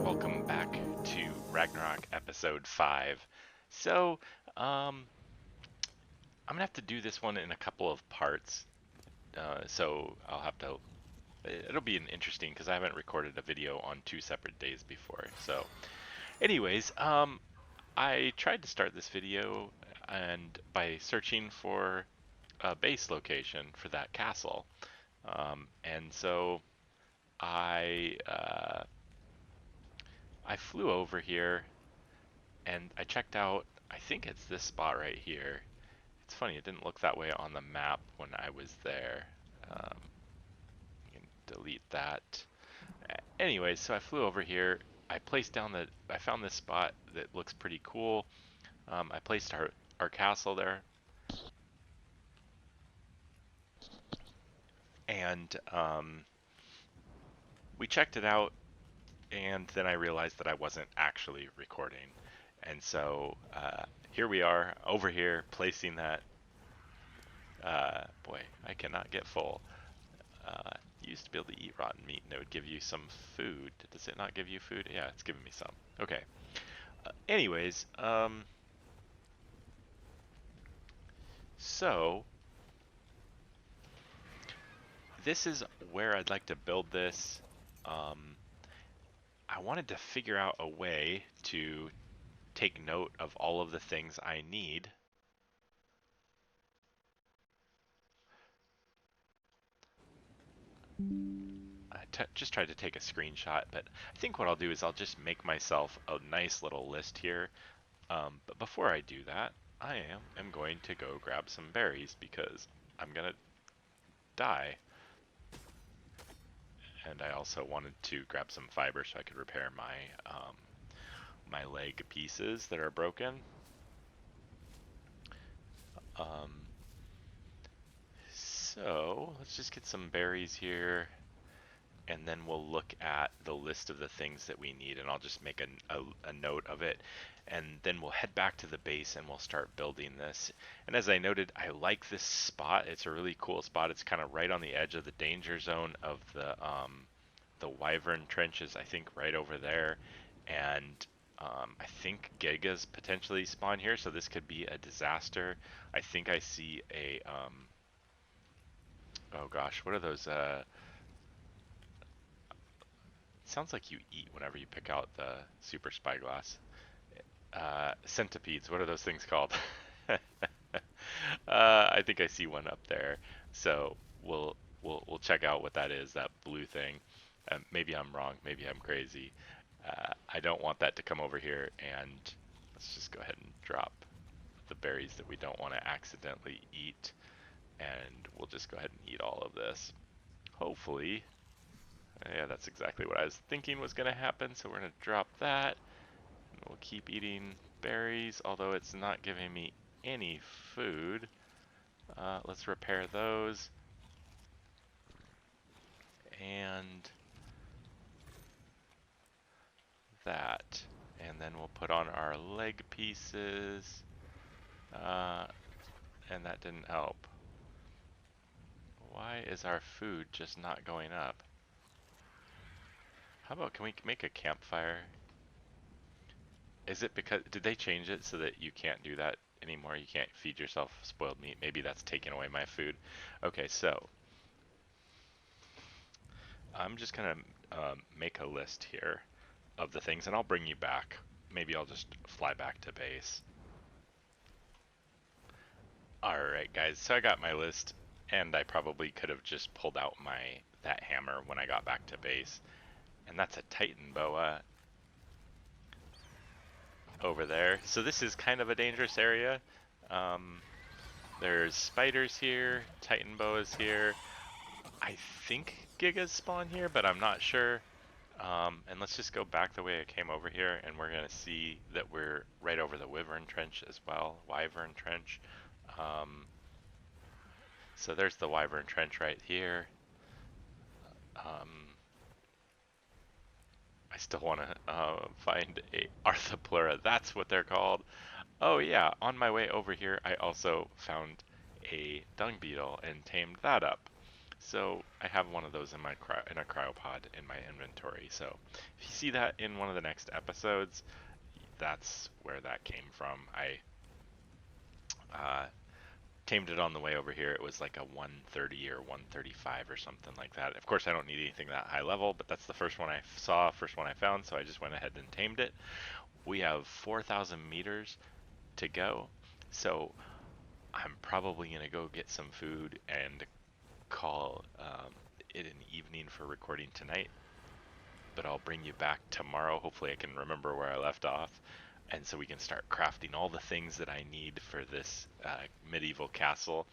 welcome back to Ragnarok episode 5. So, um, I'm gonna have to do this one in a couple of parts. So I'll have to. It'll be an interesting because I haven't recorded a video on two separate days before. So, anyways, I tried to start this video and by searching for a base location for that castle, and so I I flew over here and I checked out, I think it's this spot right here. It's funny, it didn't look that way on the map when I was there. Um, you can delete that. Anyway, so I flew over here. I found this spot that looks pretty cool. I placed our castle there, and we checked it out, and then I realized that I wasn't actually recording. And so here we are over here placing that. Boy, I cannot get full. You used to be able to eat rotten meat and it would give you some food. Does it not give you food? Yeah, it's giving me some. Okay. Anyways, so this is where I'd like to build this. Um, I wanted to figure out a way to take note of all of the things I need. Just tried to take a screenshot, but I think what I'll do is I'll just make myself a nice little list here. But before I do that, I am going to go grab some berries because I'm gonna die. And I also wanted to grab some fiber so I could repair my leg pieces that are broken. Um, so let's just get some berries here, and then we'll look at the list of the things that we need, and I'll just make a note of it, and then we'll head back to the base and we'll start building this. And as I noted, I like this spot. It's a really cool spot. It's kind of right on the edge of the danger zone of the Wyvern trenches, I think right over there, and I think Gigas potentially spawn here, so this could be a disaster. I think I see a oh gosh, what are those sounds like you eat whenever you pick out the super spyglass. Centipedes, what are those things called? I think I see one up there. So we'll check out what that is, that blue thing. Maybe I'm wrong, maybe I'm crazy. I don't want that to come over here, and let's just go ahead and drop the berries that we don't want to accidentally eat, and we'll just go ahead and eat all of this. Hopefully, yeah, that's exactly what I was thinking was going to happen, so we're going to drop that. And we'll keep eating berries, although it's not giving me any food. Let's repair those. And that. And then we'll put on our leg pieces. And that didn't help. Why is our food just not going up? How about, can we make a campfire? Is it because, did they change it so that you can't do that anymore? You can't feed yourself spoiled meat? Maybe that's taking away my food. Okay, so I'm just gonna make a list here of the things, and I'll bring you back. Maybe I'll just fly back to base. Alright guys, so I got my list, and I probably could have just pulled out that hammer when I got back to base. And that's a Titan boa over there. So this is kind of a dangerous area. There's spiders here, Titan boas here. I think Gigas spawn here, but I'm not sure. And let's just go back the way I came over here, and we're gonna see that we're right over the Wyvern Trench as well, Wyvern Trench. So there's the Wyvern Trench right here. I still want to find a Arthropleura. That's what they're called. Oh yeah, on my way over here, I also found a dung beetle and tamed that up. So I have one of those in my in a cryopod in my inventory. So if you see that in one of the next episodes, that's where that came from. I uh, tamed it on the way over here. It was like a 130 or 135 or something like that. Of course, I don't need anything that high level, but that's the first one I saw, first one I found, so I just went ahead and tamed it. We have 4,000 meters to go, so I'm probably going to go get some food and call it an evening for recording tonight. But I'll bring you back tomorrow. Hopefully I can remember where I left off. And so we can start crafting all the things that I need for this medieval castle.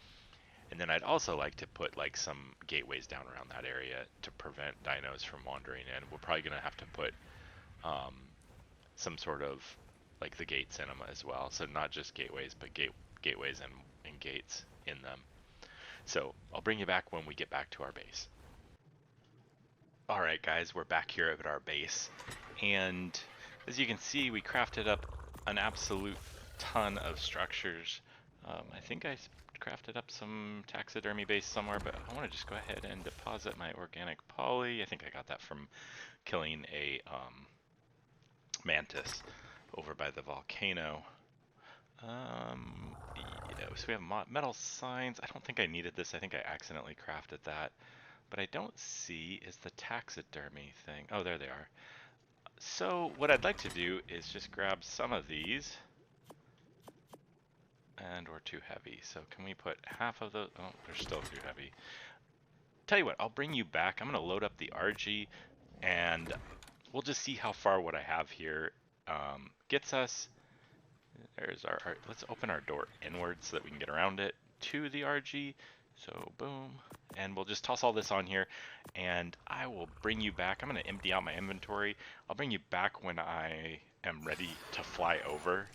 And then I'd also like to put like some gateways down around that area to prevent dinos from wandering in. We're probably going to have to put um, some sort of like the gates in them as well. So not just gateways, but gateways and gates in them. So I'll bring you back when we get back to our base. Alright guys, we're back here at our base, and as you can see, we crafted up an absolute ton of structures. I think I crafted up some taxidermy base somewhere, but I want to just go ahead and deposit my organic poly. I think I got that from killing a mantis over by the volcano. Yeah, so we have metal signs. I don't think I needed this. I think I accidentally crafted that. But I don't see is the taxidermy thing. Oh, there they are. So what I'd like to do is just grab some of these. And we're too heavy. So can we put half of those? Oh, they're still too heavy. Tell you what, I'll bring you back. I'm going to load up the RG and we'll just see how far what I have here gets us. There's our, let's open our door inward so that we can get around it to the RG. So boom, and we'll just toss all this on here and I will bring you back. I'm going to empty out my inventory. I'll bring you back when I am ready to fly over,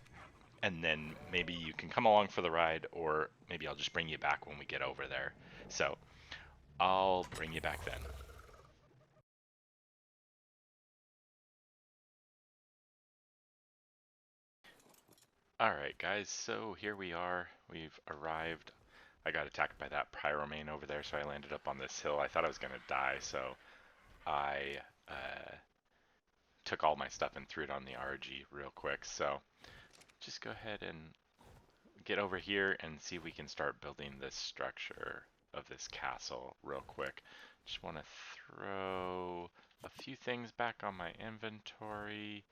and then maybe you can come along for the ride, or maybe I'll just bring you back when we get over there. So I'll bring you back then. Alright guys, so here we are. We've arrived. I got attacked by that pyromane over there, so I landed up on this hill. I thought I was going to die, so I took all my stuff and threw it on the RG real quick. So just go ahead and get over here and see if we can start building this structure of this castle real quick. Just want to throw a few things back on my inventory.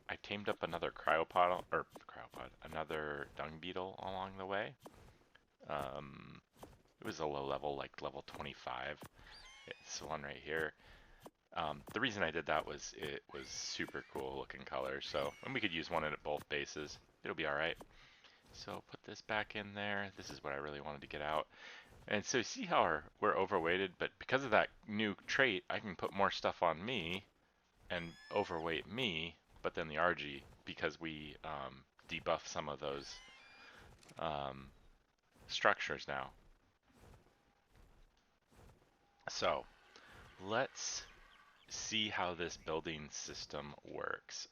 I tamed up another another dung beetle along the way. It was a low level, like level 25. It's the one right here. The reason I did that was it was super cool looking color, so, and we could use one at both bases. It'll be alright. So put this back in there. This is what I really wanted to get out. And so see how we're overweighted, but because of that new trait, I can put more stuff on me and overweight me, but then the RG, because we debuff some of those structures now. So let's see how this building system works.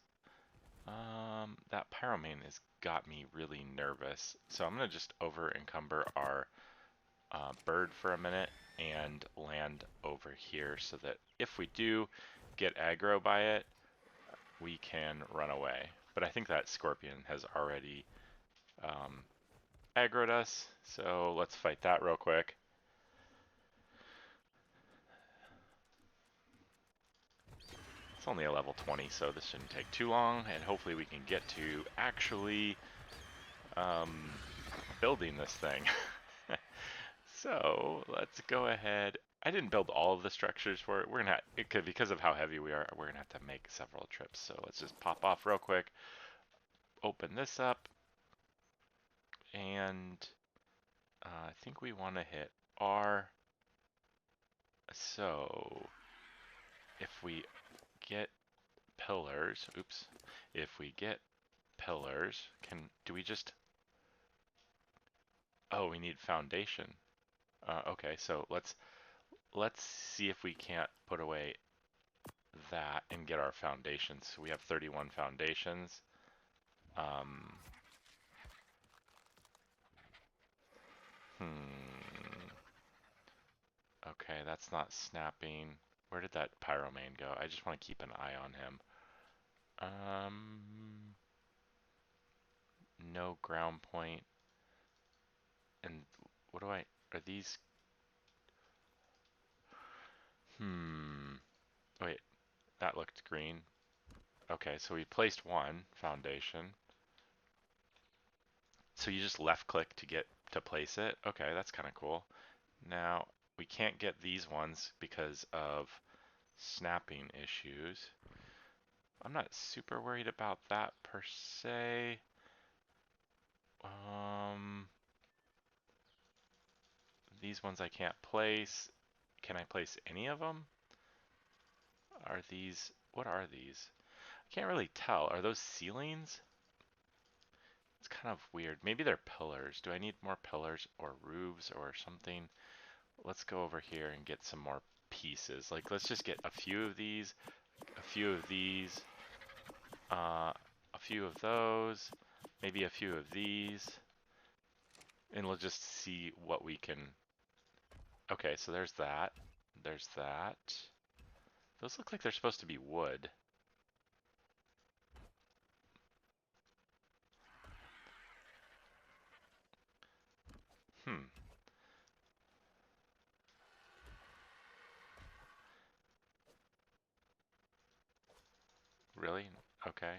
That pyromane has got me really nervous, so I'm going to just over encumber our bird for a minute and land over here so that if we do get aggro by it, we can run away. But I think that scorpion has already aggroed us, so let's fight that real quick. It's only a level 20, so this shouldn't take too long, and hopefully we can get to actually building this thing. So let's go ahead. I didn't build all of the structures for it. We're gonna because of how heavy we are, we're gonna have to make several trips. So let's just pop off real quick, open this up, and I think we want to hit R. So if we get pillars, oops, if we get pillars, do we just, oh, we need foundation. Okay, so let's see if we can't put away that and get our foundations. So we have 31 foundations. Hmm. Okay, that's not snapping. Where did that pyromane go? I just want to keep an eye on him. No ground point. And what do I, are these, wait, that looked green. Okay, so we placed one foundation. So you just left click to get to place it? Okay, that's kind of cool. Now, we can't get these ones because of snapping issues. I'm not super worried about that per se. These ones I can't place. Can I place any of them? Are these, what are these? I can't really tell. Are those ceilings? It's kind of weird. Maybe they're pillars. Do I need more pillars or roofs or something? Let's go over here and get some more pieces. Like, let's just get a few of these, a few of these, a few of those, maybe a few of these, and we'll just see what we can. Okay, so there's that. There's that. Those look like they're supposed to be wood. Hmm. Really? Okay.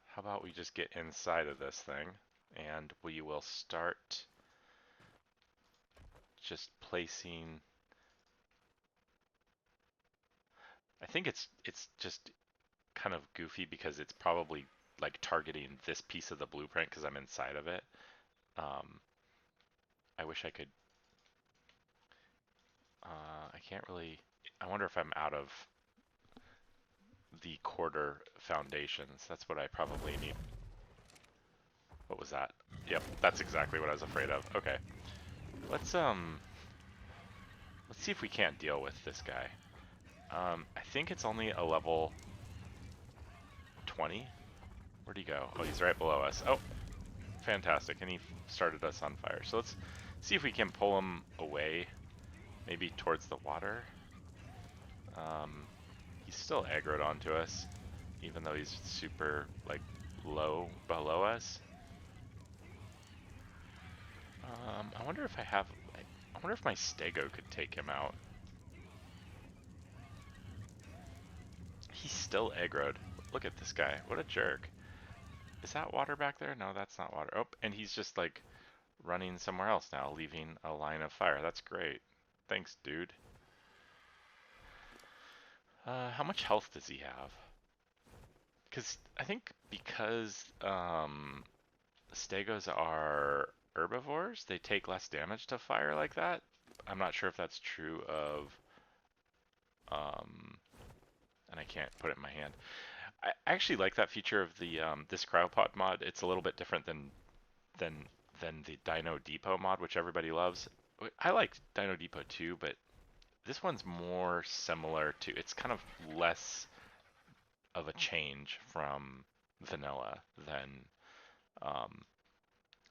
How about we just get inside of this thing and we will start just placing. I think it's just kind of goofy because it's probably like targeting this piece of the blueprint because I'm inside of it. Um, I wish I could. I can't really. I wonder if I'm out of the quarter foundations. That's what I probably need. What was that? Yep, that's exactly what I was afraid of. Okay, let's let's see if we can't deal with this guy. I think it's only a level 20. Where'd he go? Oh, he's right below us. Oh, fantastic. And he started us on fire. So let's see if we can pull him away, maybe towards the water. He's still aggroed onto us, even though he's super, like, low below us. I wonder if I wonder if my stego could take him out. He's still aggroed. Look at this guy. What a jerk. Is that water back there? No, that's not water. Oh, and he's just like running somewhere else now, leaving a line of fire. That's great. Thanks, dude. How much health does he have? Because I think because stegos are herbivores, they take less damage to fire like that. I'm not sure if that's true of, and I can't put it in my hand. I actually like that feature of the this cryopod mod. It's a little bit different than than the Dino Depot mod, which everybody loves. I like Dino Depot too, but this one's more similar to. It's kind of less of a change from vanilla um,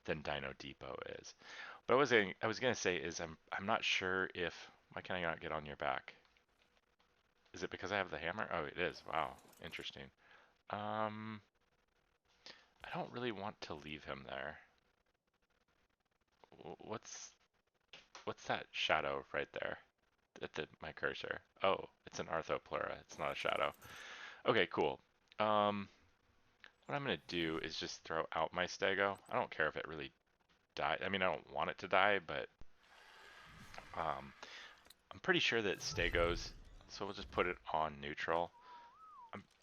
than Dino Depot is. But I was gonna say is I'm not sure if why can I not get on your back? Is it because I have the hammer? Oh, it is. Wow, interesting. Um, I don't really want to leave him there. What's that shadow right there at my cursor? Oh, it's an Arthropleura. It's not a shadow. Okay, cool. What I'm gonna do is just throw out my stego. I don't care if it really dies. I mean, I don't want it to die, but um, I'm pretty sure that stegos. So we'll just put it on neutral.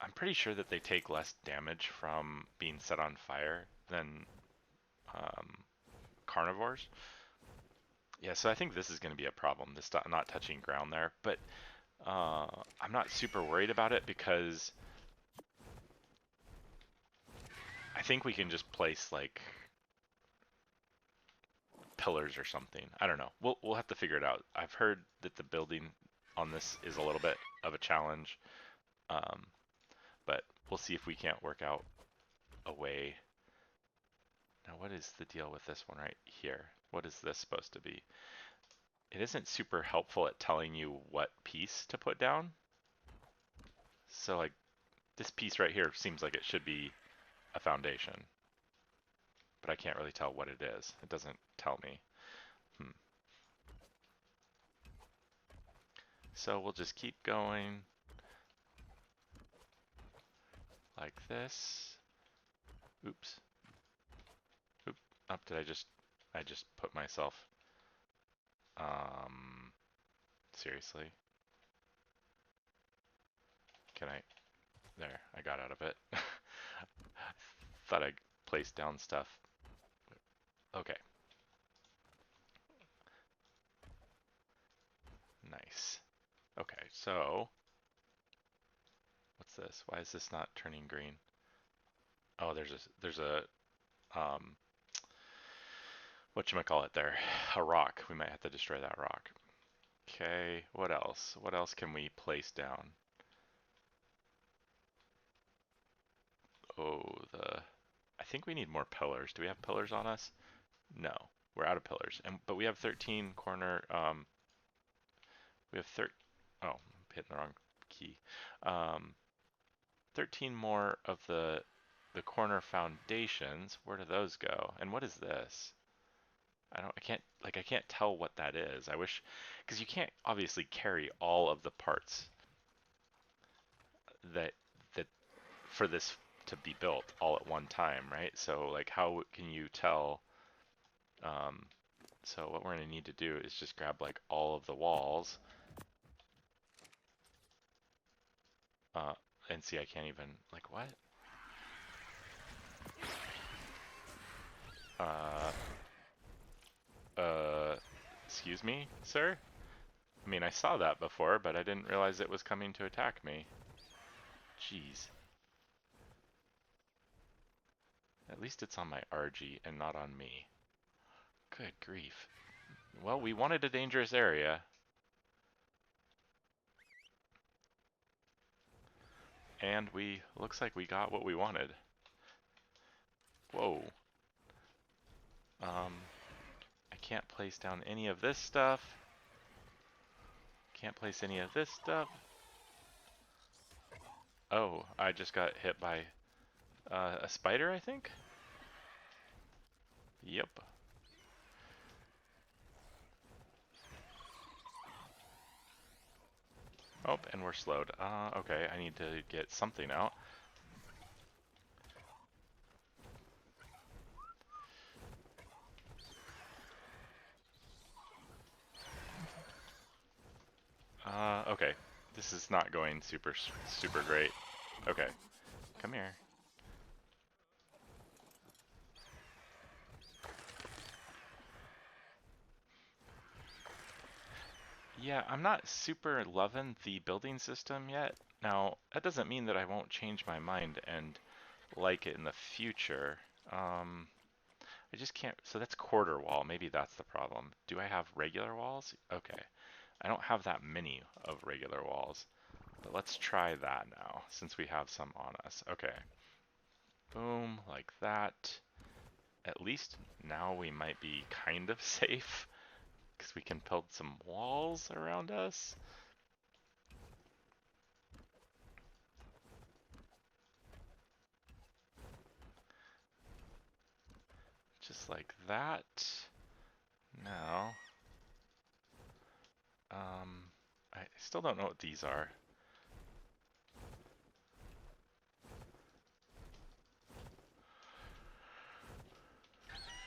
I'm pretty sure that they take less damage from being set on fire than um, carnivores. Yeah, so I think this is going to be a problem, this not touching ground there. But I'm not super worried about it because I think we can just place like pillars or something. I don't know. We'll have to figure it out. I've heard that the building on this is a little bit of a challenge, um, but we'll see if we can't work out a way. Now, what is the deal with this one right here? What is this supposed to be? It isn't super helpful at telling you what piece to put down. So like this piece right here seems like it should be a foundation, but I can't really tell what it is. It doesn't tell me. So we'll just keep going like this. Oops. Oop. Up, did I just put myself, seriously? Can I, there, I got out of it. Thought I placed down stuff. Okay. Nice. Okay, so what's this? Why is this not turning green? Oh, there's a whatchamacallit there? A rock. We might have to destroy that rock. Okay, what else? What else can we place down? Oh, I think we need more pillars. Do we have pillars on us? No, we're out of pillars. But we have 13 corner, we have oh, I'm hitting the wrong key. 13 more of the corner foundations. Where do those go? And what is this? I can't tell what that is. I wish, because you can't obviously carry all of the parts that that for this to be built all at one time, right? So like how can you tell? So what we're gonna need to do is just grab like all of the walls, and see, I can't even, like, what? Uh, excuse me, sir? I mean, I saw that before, but I didn't realize it was coming to attack me. Jeez. At least it's on my RG and not on me. Good grief. Well, we wanted a dangerous area. And looks like we got what we wanted. Whoa. I can't place down any of this stuff. Can't place any of this stuff. Oh, I just got hit by a spider, I think? Yep. Oh, and we're slowed. Okay, I need to get something out. Okay. This is not going super great. Okay. Come here. Yeah, I'm not super loving the building system yet. Now, that doesn't mean that I won't change my mind and like it in the future. I just can't, so that's quarter wall. Maybe that's the problem. Do I have regular walls? Okay. I don't have that many of regular walls, but let's try that now since we have some on us. Okay. Boom, like that. At least now we might be kind of safe because we can build some walls around us. Just like that. Now, I still don't know what these are.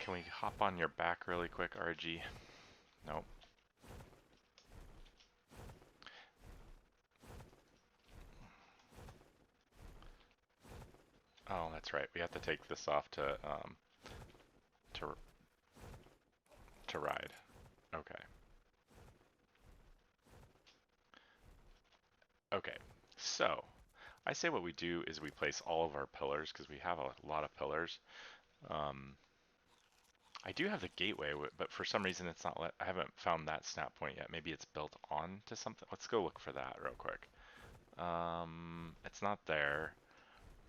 Can we hop on your back really quick, RG? Nope. Oh, that's right. We have to take this off to ride. Okay. Okay. So, I say what we do is we place all of our pillars because we have a lot of pillars. I do have the gateway, but for some reason it's not I haven't found that snap point yet. Maybe it's built on to something. Let's go look for that real quick. It's not there.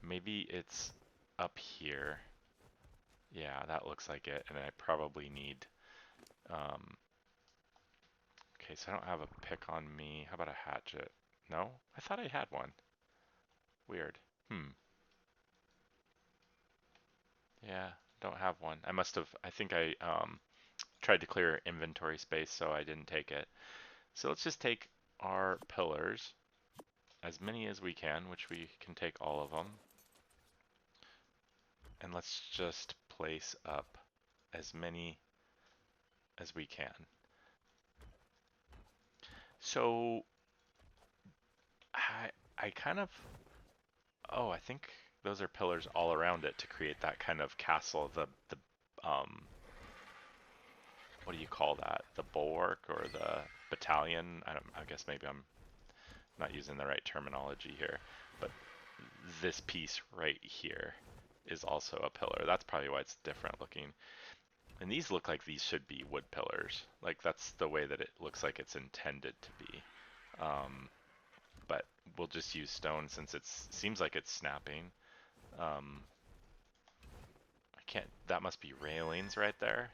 Maybe it's up here. Yeah, that looks like it, and I probably need Okay, so I don't have a pick on me. How about a hatchet? No? I thought I had one. Weird. Yeah, don't have one. I think I tried to clear inventory space, so I didn't take it. So let's just take our pillars, as many as we can, which we can take all of them. And let's just place up as many as we can. So I kind of, oh, I think those are pillars all around it to create that kind of castle, the what do you call that? The bulwark or the battalion? I guess maybe I'm not using the right terminology here, but this piece right here is also a pillar. That's probably why it's different looking. And these look like these should be wood pillars. Like that's the way that it looks like it's intended to be. But we'll just use stone since it seems like it's snapping. I can't, that must be railings right there.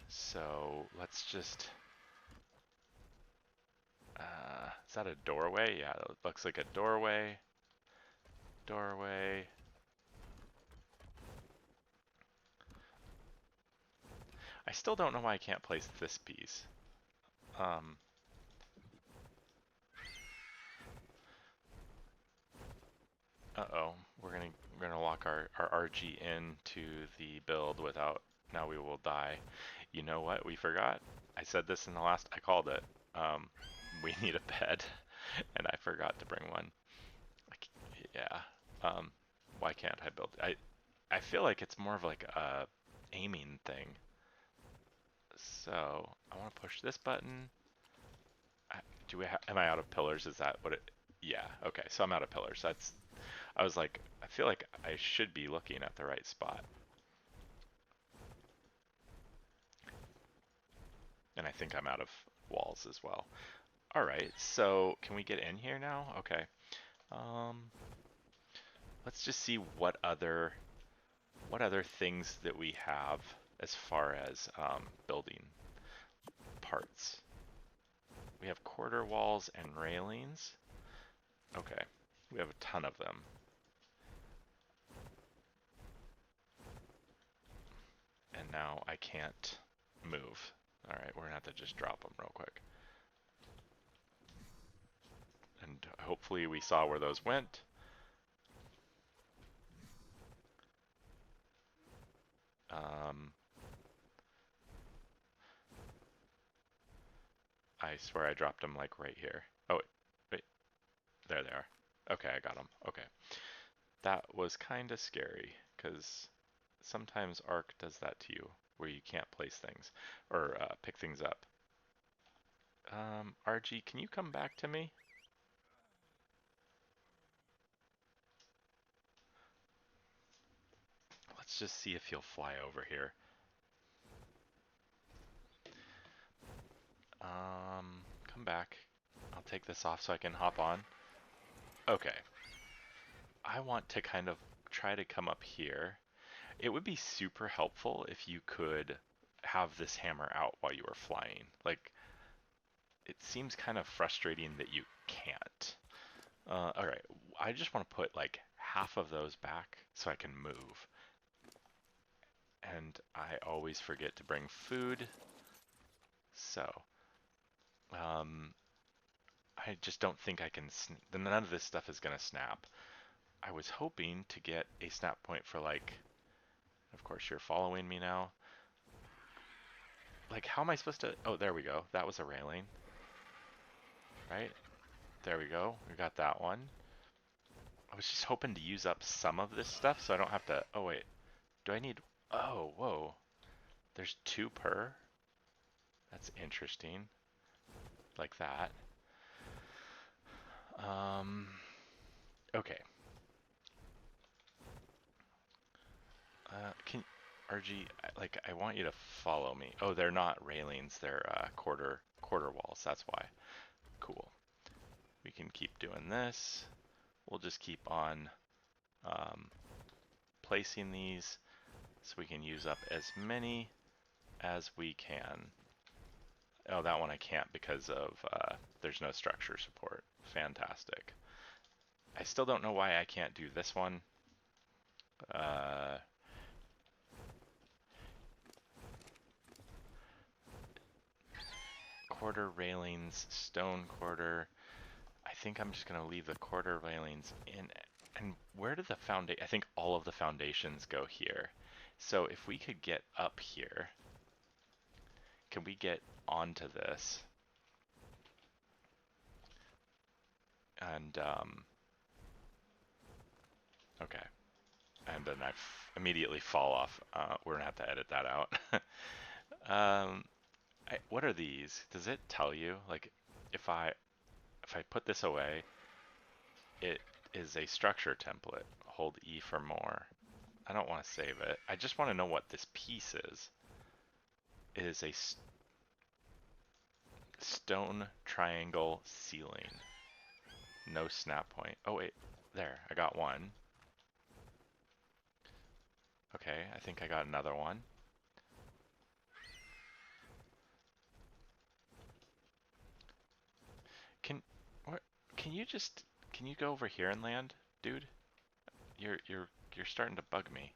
So let's just, is that a doorway? Yeah, it looks like a doorway. Doorway. I still don't know why I can't place this piece. Uh-oh, we're gonna lock our RG into the build without, now we will die. You know what, we forgot? I said this in the last, I called it. We need a bed, and I forgot to bring one. Yeah, why can't I build, I feel like it's more of like a aiming thing. So, I wanna push this button. Am I out of pillars? Is that what it, yeah, okay, so I'm out of pillars. I was like, I feel like I should be looking at the right spot. And I think I'm out of walls as well. All right, so can we get in here now? Okay. Let's just see what other things that we have as far as building parts. We have quarter walls and railings. Okay, we have a ton of them. And now I can't move. All right, we're gonna have to just drop them real quick. And hopefully we saw where those went. I swear I dropped them like right here. Oh, wait, there they are. Okay, I got them. Okay. That was kind of scary because sometimes Arc does that to you where you can't place things or pick things up. RG, can you come back to me? Let's just see if he'll fly over here. Come back. I'll take this off so I can hop on. Okay. I want to kind of try to come up here. It would be super helpful if you could have this hammer out while you were flying. Like, it seems kind of frustrating that you can't. All right, I just want to put like half of those back so I can move. And I always forget to bring food. So, I just don't think I can, none of this stuff is gonna snap. I was hoping to get a snap point for like, of course you're following me now. Like, how am I supposed to, oh, there we go. That was a railing. Right? There we go. We got that one. I was just hoping to use up some of this stuff so I don't have to, oh wait. Do I need, oh, whoa. There's 2 per? That's interesting. Like that. Okay. Can RG, like, I want you to follow me. Oh, they're not railings, they're quarter walls, that's why. Cool. We can keep doing this. We'll just keep on placing these. so we can use up as many as we can. Oh, that one I can't because of there's no structure support. Fantastic. I still don't know why I can't do this one. Quarter railings, stone quarter. I think I'm just going to leave the quarter railings in. And where do the foundation? I think all of the foundations go here. So if we could get up here, can we get onto this? And, okay. And then I immediately fall off. We're going to have to edit that out. What are these? Does it tell you? Like, if I put this away, it is a structure template. Hold E for more. I don't want to save it. I just want to know what this piece is. It is a stone triangle ceiling. No snap point. Oh wait, there, I got one. Okay, I think I got another one. Can what? Can you go over here and land, dude? You're starting to bug me.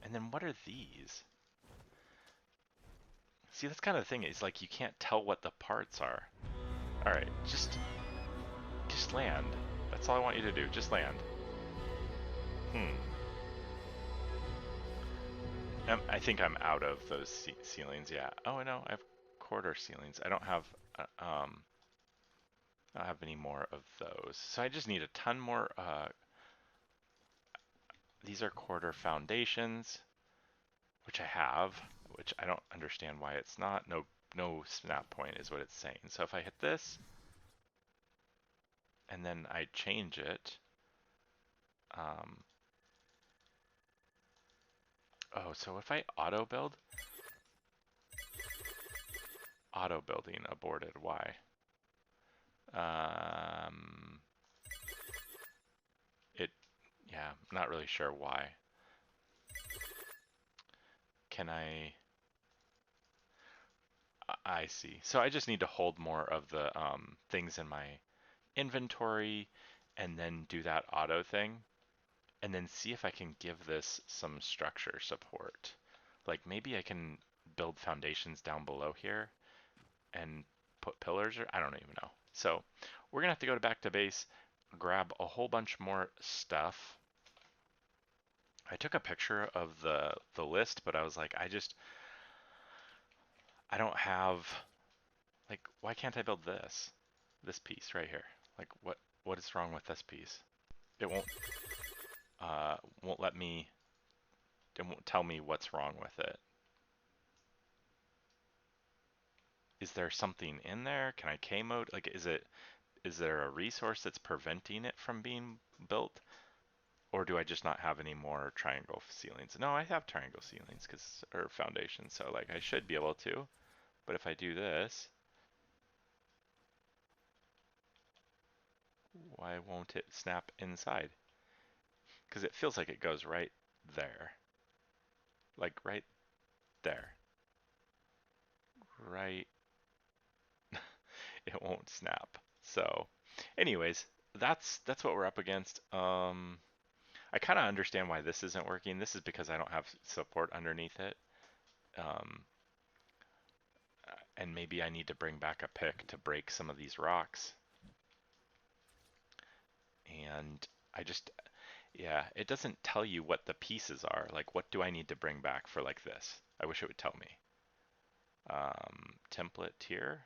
And then what are these? See, that's kind of the thing. It's like you can't tell what the parts are. All right, just land. That's all I want you to do. Just land. I think I'm out of those ceilings. Yeah. Oh no, I have quarter ceilings. I don't have any more of those. So I just need a ton more. These are quarter foundations, which I have, which I don't understand why it's not. No snap point is what it's saying. So if I hit this, and then I change it, oh, so if I auto building aborted. Why? Yeah, not really sure why. Can I see. So I just need to hold more of the things in my inventory and then do that auto thing and then see if I can give this some structure support. Like maybe I can build foundations down below here and put pillars, or I don't even know. So we're gonna have to go back to base, grab a whole bunch more stuff. I took a picture of the list, but I was like, I don't have, like, why can't I build this piece right here? Like, what is wrong with this piece? It won't let me. It won't tell me what's wrong with it. Is there something in there? Can I K mode? Like, is there a resource that's preventing it from being built? Or do I just not have any more triangle ceilings? No, I have triangle ceilings or foundations, so like I should be able to. But if I do this, why won't it snap inside? Because it feels like it goes right there. Like right there. Right. It won't snap. So anyways, that's what we're up against. I kind of understand why this isn't working. This is because I don't have support underneath it. Um, and maybe I need to bring back a pick to break some of these rocks. And yeah, it doesn't tell you what the pieces are. Like, what do I need to bring back for like this? I wish it would tell me. Template tier.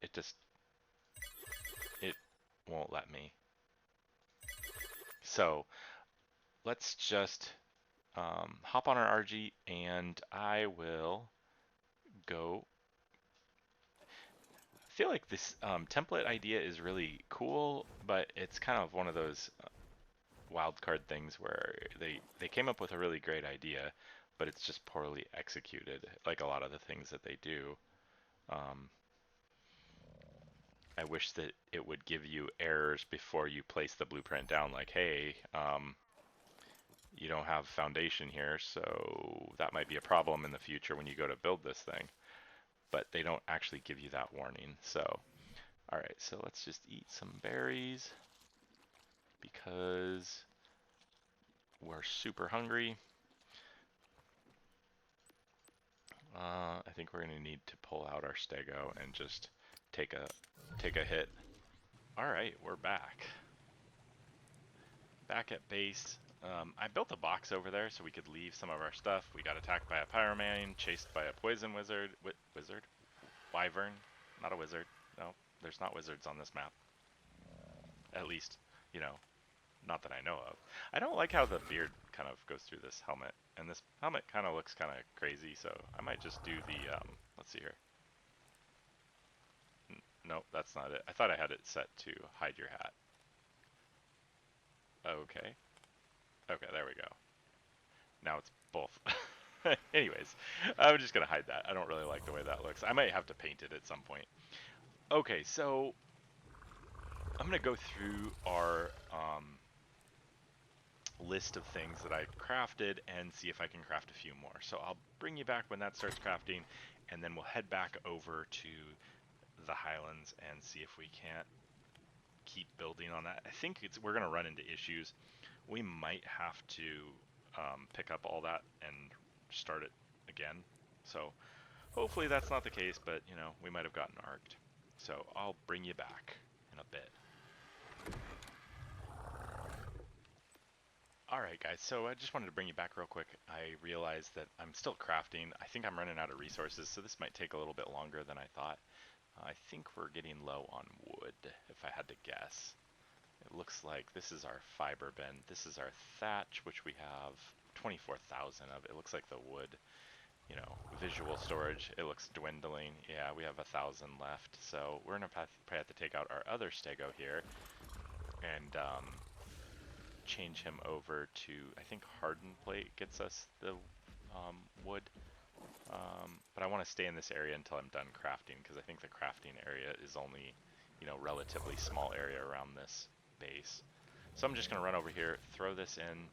It just, it won't let me. So let's just hop on our RG and I will go. I feel like this template idea is really cool, but it's kind of one of those wildcard things where they came up with a really great idea, but it's just poorly executed, like a lot of the things that they do. I wish that it would give you errors before you place the blueprint down, like, hey, you don't have foundation here, so that might be a problem in the future when you go to build this thing. But they don't actually give you that warning. So, all right, so let's just eat some berries because we're super hungry. I think we're gonna need to pull out our stego and just take a hit. All right, we're back. Back at base. I built a box over there so we could leave some of our stuff. We got attacked by a pyromane, chased by a poison wizard. Wizard? Wyvern? Not a wizard. No, there's not wizards on this map. At least, you know, not that I know of. I don't like how the beard kind of goes through this helmet. And this helmet kind of looks kind of crazy, so I might just do the, let's see here. Nope, that's not it. I thought I had it set to hide your hat. Okay. Okay, there we go. Now it's both. Anyways, I'm just going to hide that. I don't really like the way that looks. I might have to paint it at some point. Okay, so I'm going to go through our list of things that I crafted and see if I can craft a few more. So I'll bring you back when that starts crafting, and then we'll head back over to the Highlands and see if we can't keep building on that. I think we're going to run into issues. We might have to pick up all that and start it again. So hopefully that's not the case, but you know, we might have gotten arced. So I'll bring you back in a bit. Alright guys, so I just wanted to bring you back real quick. I realized that I'm still crafting. I think I'm running out of resources, so this might take a little bit longer than I thought. I think we're getting low on wood, if I had to guess. It looks like this is our fiber bin. This is our thatch, which we have 24,000 of. It looks like the wood, you know, visual storage, it looks dwindling. Yeah, we have 1,000 left. So we're gonna probably have to take out our other stego here and change him over to, I think hardened plate gets us the wood. But I want to stay in this area until I'm done crafting, because I think the crafting area is only, you know, relatively small area around this base. So I'm just going to run over here, throw this in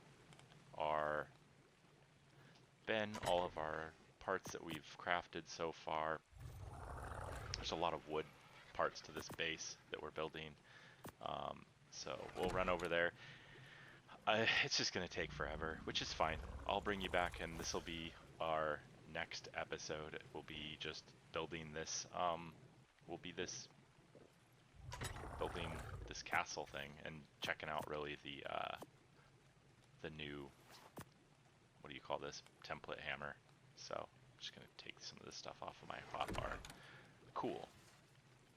our bin, all of our parts that we've crafted so far. There's a lot of wood parts to this base that we're building. So we'll run over there. It's just going to take forever, which is fine. I'll bring you back, and this will be our next episode. It will be just building this, building this castle thing and checking out really the new, what do you call this, template hammer. So I'm just going to take some of this stuff off of my hotbar. Cool.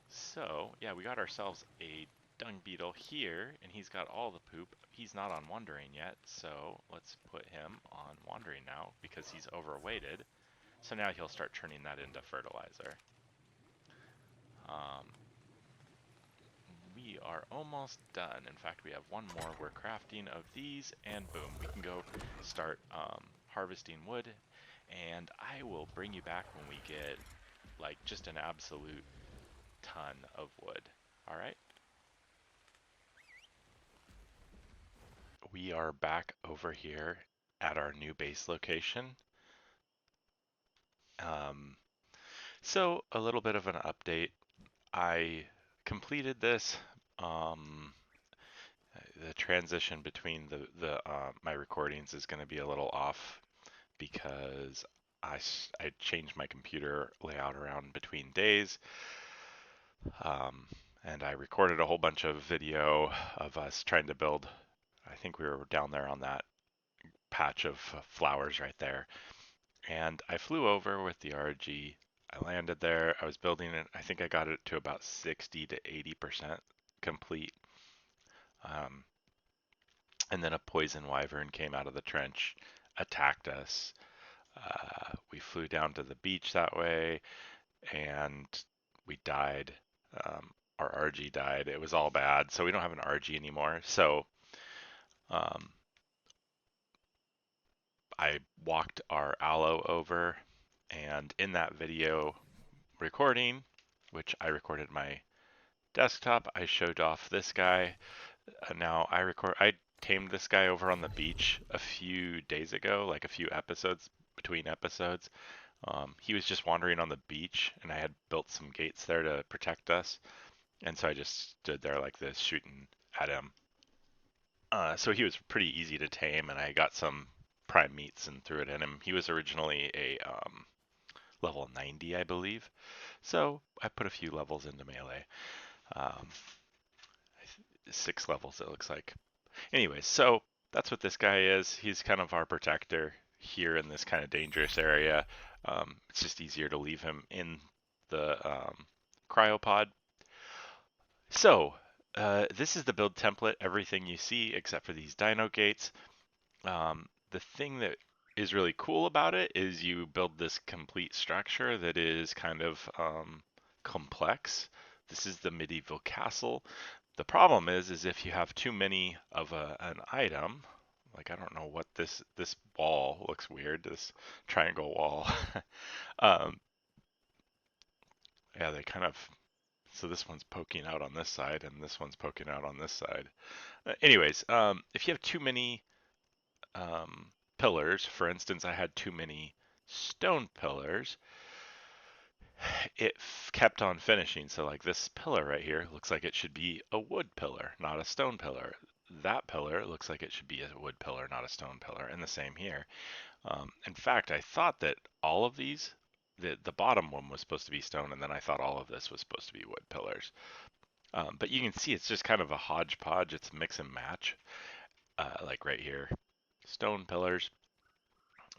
So yeah, we got ourselves a dung beetle here, and he's got all the poop. He's not on wandering yet, so let's put him on wandering now because he's overweighted. So now he'll start turning that into fertilizer. We are almost done. In fact, we have one more we're crafting of these, and boom, we can go start harvesting wood, and I will bring you back when we get like just an absolute ton of wood. All right? We are back over here at our new base location. So a little bit of an update. I completed this. The transition between my recordings is going to be a little off because I changed my computer layout around between days. And I recorded a whole bunch of video of us trying to build. I think we were down there on that patch of flowers right there. And I flew over with the RG. I landed there. I was building it. I think I got it to about 60 to 80% complete. And then a poison wyvern came out of the trench, attacked us. We flew down to the beach that way, and we died. Our RG died. It was all bad. So we don't have an RG anymore. So I walked our aloe over, and in that video recording, which I recorded my desktop, I showed off this guy. Now I tamed this guy over on the beach a few days ago, like a few episodes between episodes. He was just wandering on the beach, and I had built some gates there to protect us, and so I just stood there like this, shooting at him. So he was pretty easy to tame, and I got some prime meats and threw it in him. He was originally a level 90, I believe, so I put a few levels into melee. Um, 6 levels, it looks like. Anyways, so that's what this guy is. He's kind of our protector here in this kind of dangerous area. It's just easier to leave him in the cryopod. So, this is the build template, everything you see except for these dino gates. The thing that is really cool about it is you build this complete structure that is kind of complex. This is the medieval castle. The problem is if you have too many of an item, like I don't know what this wall looks weird, this triangle wall. um, yeah, they kind of so this one's poking out on this side and this one's poking out on this side. Anyways, if you have too many um, pillars, for instance, I had too many stone pillars, it kept on finishing. So like this pillar right here looks like it should be a wood pillar, not a stone pillar. That pillar looks like it should be a wood pillar, not a stone pillar, and the same here. In fact, I thought that all of these, the bottom one was supposed to be stone, and then I thought all of this was supposed to be wood pillars. But you can see it's just kind of a hodgepodge. It's mix and match, like right here, stone pillars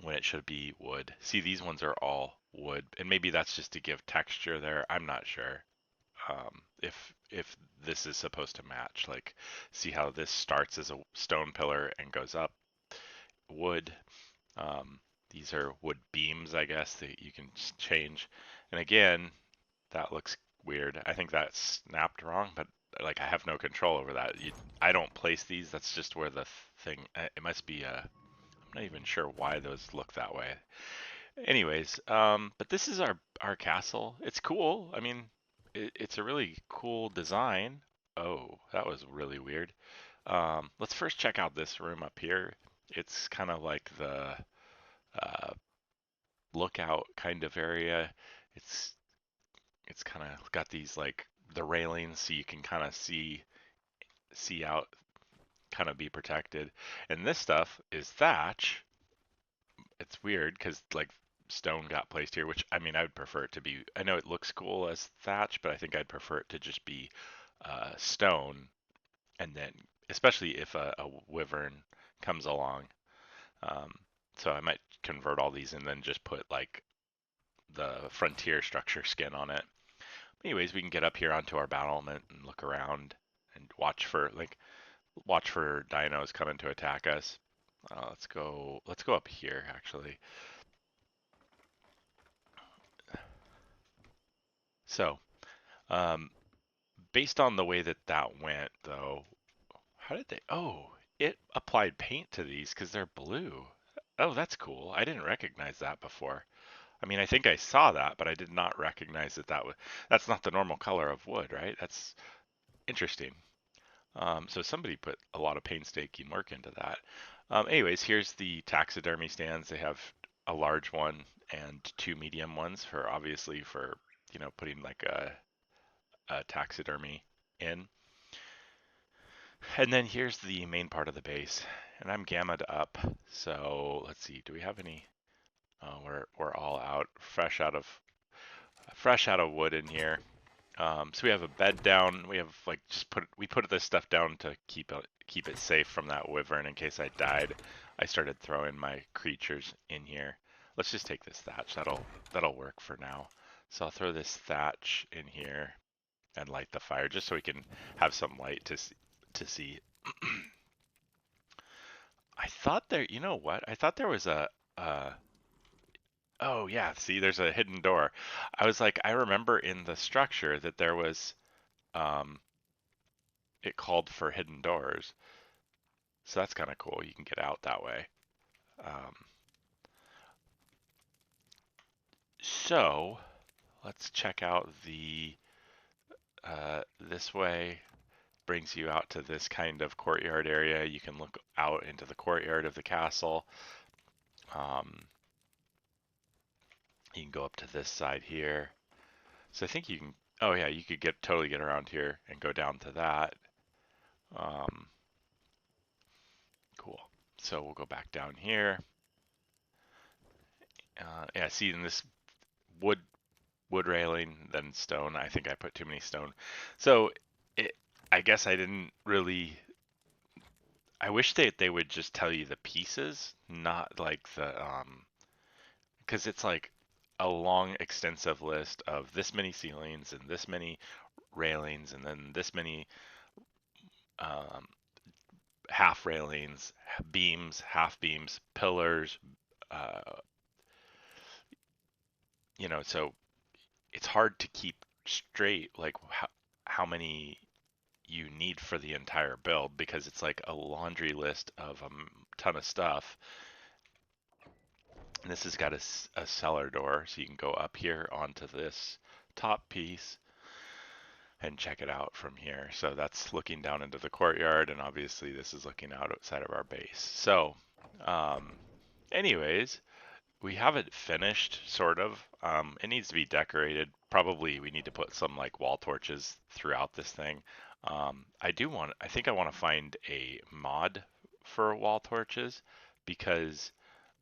when it should be wood. See, these ones are all wood, and maybe that's just to give texture there. I'm not sure if this is supposed to match. Like, see how this starts as a stone pillar and goes up wood. Um, these are wood beams, I guess, that you can change. And again, that looks weird. I think that snapped wrong, but like I have no control over that. I don't place these. That's just where the thing. It must be a. I'm not even sure why those look that way. Anyways, but this is our castle. It's cool. I mean, it's a really cool design. Oh, that was really weird. Let's first check out this room up here. It's kind of like the uh, lookout kind of area. It's it's kind of got these like the railings so you can kind of see out, kind of be protected. And this stuff is thatch. It's weird because like stone got placed here, which I mean I would prefer it to be. I know it looks cool as thatch, but I think I'd prefer it to just be stone, and then especially if a wyvern comes along. Um, so I might convert all these and then just put like the frontier structure skin on it. Anyways, we can get up here onto our battlement and look around and watch for dinos coming to attack us. Let's go up here actually. So, um, based on the way that that went though, how did they? Oh, it applied paint to these because they're blue. Oh, that's cool. I didn't recognize that before. I mean, I think I saw that, but I did not recognize that's not the normal color of wood, right? That's interesting. So somebody put a lot of painstaking work into that. Anyways, here's the taxidermy stands. They have a large one and two medium ones for obviously for putting like a taxidermy in. And then here's the main part of the base, and I'm gammaed up. So let's see, do we have any? We're all out, fresh out of wood in here. So we have a bed down. We have like we put this stuff down to keep it safe from that wyvern in case I died. I started throwing my creatures in here. Let's just take this thatch. That'll work for now. So I'll throw this thatch in here and light the fire just so we can have some light to see. I thought there, you know what? I thought there was oh yeah, see there's a hidden door. I was like, I remember in the structure that there was um it called for hidden doors. So that's kind of cool. You can get out that way. Um, so let's check out the this way. brings you out to this kind of courtyard area. You can look out into the courtyard of the castle. Um, you can go up to this side here. So I think you can. Oh yeah, you could totally get around here and go down to that. Um, cool. So we'll go back down here. Yeah, see in this wood wood railing, then stone. I think I put too many stone. So it, I guess I didn't really. I wish they would just tell you the pieces, not like because it's like a long, extensive list of this many ceilings and this many railings and then this many um, half railings, beams, half beams, pillars. Uh, so it's hard to keep straight like how many you need for the entire build because it's like a laundry list of a ton of stuff. And this has got a cellar door, so you can go up here onto this top piece and check it out from here. So that's looking down into the courtyard, and obviously this is looking out outside of our base. So, um, anyways, we have it finished, sort of. It needs to be decorated. Probably we need to put some like wall torches throughout this thing. I think I want to find a mod for wall torches because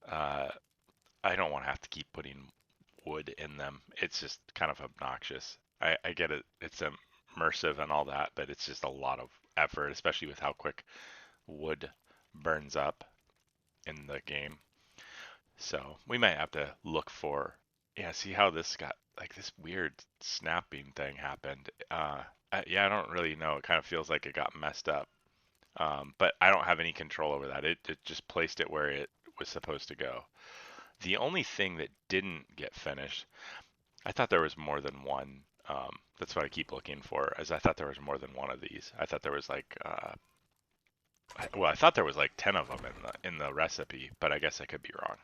uh, I don't want to have to keep putting wood in them. It's just kind of obnoxious. I get it. It's immersive and all that, but it's just a lot of effort, especially with how quick wood burns up in the game. So we might have to look for, yeah, see how this got like this weird snapping thing happened. Yeah, I don't really know. It kind of feels like it got messed up. But I don't have any control over that. It just placed it where it was supposed to go. The only thing that didn't get finished, I thought there was more than one. That's what I keep looking for, as I thought there was more than one of these. I thought there was like, I thought there was like 10 of them in the recipe, but I guess I could be wrong.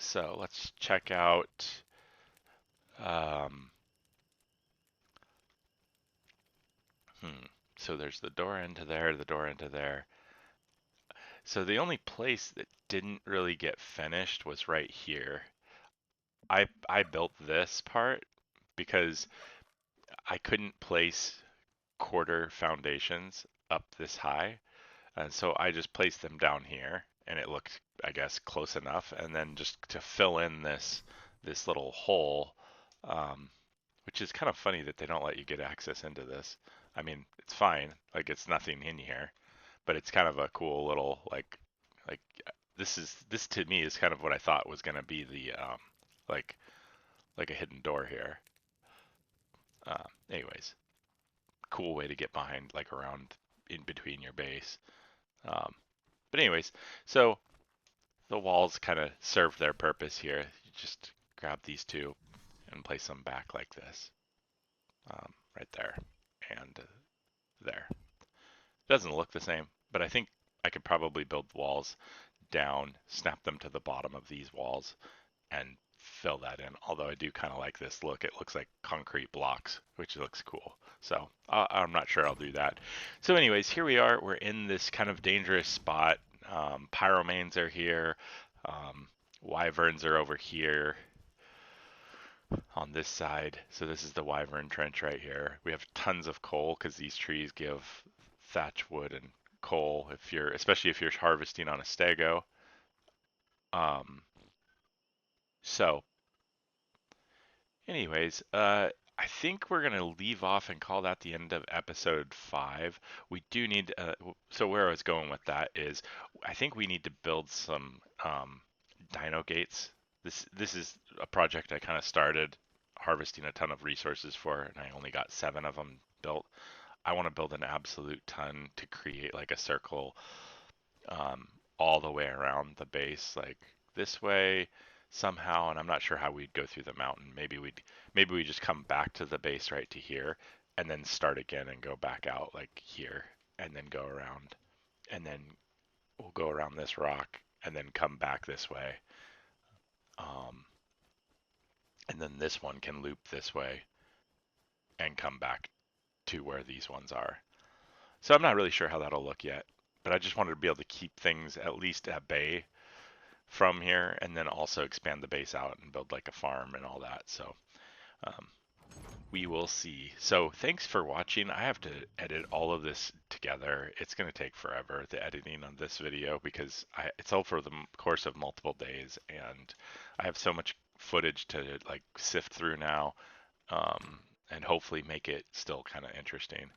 So let's check out. Um, hmm. So there's the door into there, the door into there. So the only place that didn't really get finished was right here. I built this part because I couldn't place quarter foundations up this high. And so I just placed them down here and it looked, I guess, close enough. And then just to fill in this little hole, um, which is kind of funny that they don't let you get access into this. I mean, it's fine, like it's nothing in here, but it's kind of a cool little like this to me is kind of what I thought was gonna be the like like a hidden door here. Anyways, cool way to get behind like around in between your base. Um, but anyways, so the walls kind of serve their purpose here. You just grab these two and place them back like this, right there and there. Doesn't look the same, but I think I could probably build walls down, snap them to the bottom of these walls, and fill that in. Although I do kind of like this look. It looks like concrete blocks, which looks cool. So I'm not sure I'll do that. So anyways, here we are. We're in this kind of dangerous spot. Pyromanes are here. Um, Wyverns are over here on this side. So this is the Wyvern Trench right here. We have tons of coal because these trees give thatch wood and coal if you're, especially if you're harvesting on a stego. Um, so anyways, I think we're gonna leave off and call that the end of episode 5. We do need, so where I was going with that is, I think we need to build some dino gates. This is a project I kind of started harvesting a ton of resources for, and I only got 7 of them built. I want to build an absolute ton to create like a circle um, all the way around the base, like this way somehow. And I'm not sure how we'd go through the mountain. Maybe we just come back to the base right to here, and then start again and go back out like here, and then go around, and then we'll go around this rock, and then come back this way. Um, and then this one can loop this way and come back to where these ones are. So I'm not really sure how that'll look yet, but I just wanted to be able to keep things at least at bay from here, and then also expand the base out and build like a farm and all that. So um, we will see. So thanks for watching. I have to edit all of this together. It's going to take forever, the editing on this video, because it's all for the course of multiple days, and I have so much footage to like sift through now, and hopefully make it still kind of interesting.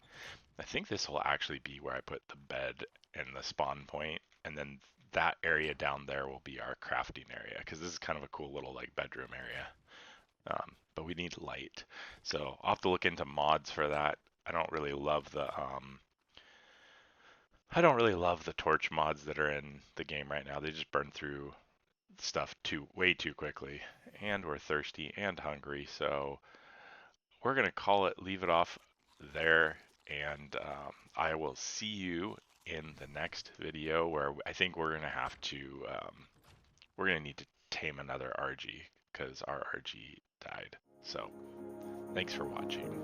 I think this will actually be where I put the bed and the spawn point, and then that area down there will be our crafting area, because this is kind of a cool little like bedroom area. But we need light, so I'll have to look into mods for that. I don't really love the torch mods that are in the game right now. They just burn through stuff way too quickly, and we're thirsty and hungry, so we're gonna leave it off there, and I will see you in the next video, where I think we're gonna need to tame another RG because our RG died. So thanks for watching.